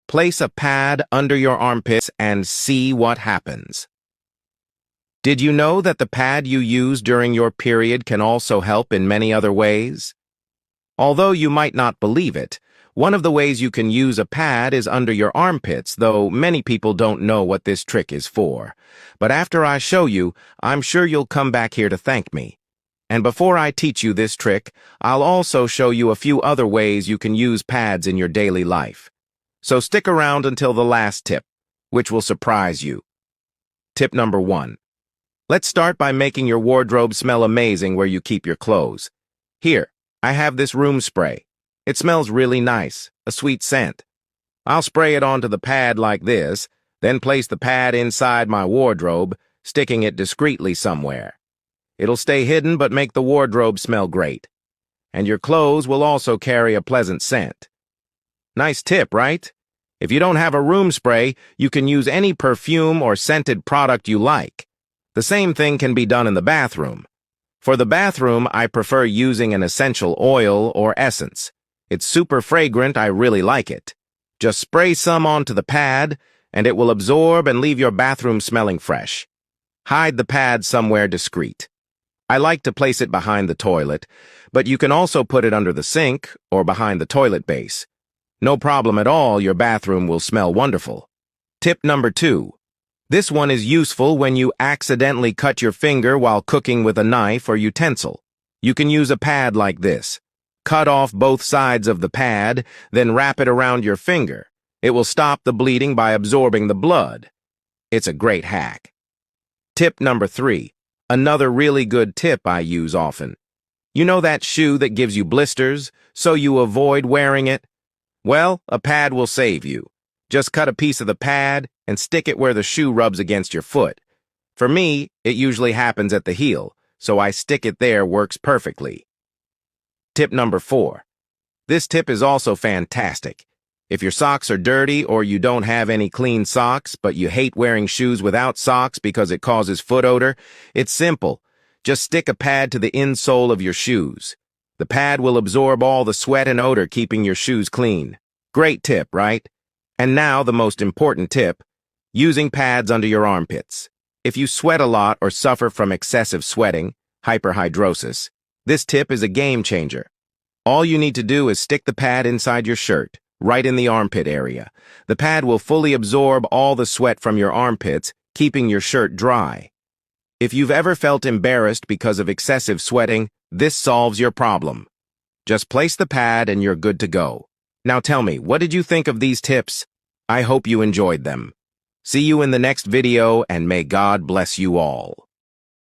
Place a pad under your armpits and see what happens. Did you know that the pad you use during your period can also help in many other ways? Although you might not believe it, one of the ways you can use a pad is under your armpits, though many people don't know what this trick is for. But after I show you, I'm sure you'll come back here to thank me. And before I teach you this trick, I'll also show you a few other ways you can use pads in your daily life. So stick around until the last tip, which will surprise you. Tip number 1. Let's start by making your wardrobe smell amazing where you keep your clothes. Here, I have this room spray. It smells really nice, a sweet scent. I'll spray it onto the pad like this, then place the pad inside my wardrobe, sticking it discreetly somewhere. It'll stay hidden but make the wardrobe smell great. And your clothes will also carry a pleasant scent. Nice tip, right? If you don't have a room spray, you can use any perfume or scented product you like. The same thing can be done in the bathroom. For the bathroom, I prefer using an essential oil or essence. It's super fragrant, I really like it. Just spray some onto the pad, and it will absorb and leave your bathroom smelling fresh. Hide the pad somewhere discreet. I like to place it behind the toilet, but you can also put it under the sink or behind the toilet base. No problem at all, your bathroom will smell wonderful. Tip number 2. This one is useful when you accidentally cut your finger while cooking with a knife or utensil. You can use a pad like this. Cut off both sides of the pad, then wrap it around your finger. It will stop the bleeding by absorbing the blood. It's a great hack. Tip number 3. Another really good tip I use often. You know that shoe that gives you blisters, so you avoid wearing it? Well, a pad will save you. Just cut a piece of the pad and stick it where the shoe rubs against your foot. For me, it usually happens at the heel, so I stick it there works perfectly. Tip number 4. This tip is also fantastic. If your socks are dirty or you don't have any clean socks, but you hate wearing shoes without socks because it causes foot odor, it's simple. Just stick a pad to the insole of your shoes. The pad will absorb all the sweat and odor, keeping your shoes clean. Great tip, right? And now the most important tip, using pads under your armpits. If you sweat a lot or suffer from excessive sweating, hyperhidrosis, this tip is a game changer. All you need to do is stick the pad inside your shirt, right in the armpit area. The pad will fully absorb all the sweat from your armpits, keeping your shirt dry. If you've ever felt embarrassed because of excessive sweating, this solves your problem. Just place the pad and you're good to go. Now tell me, what did you think of these tips? I hope you enjoyed them. See you in the next video, and may God bless you all.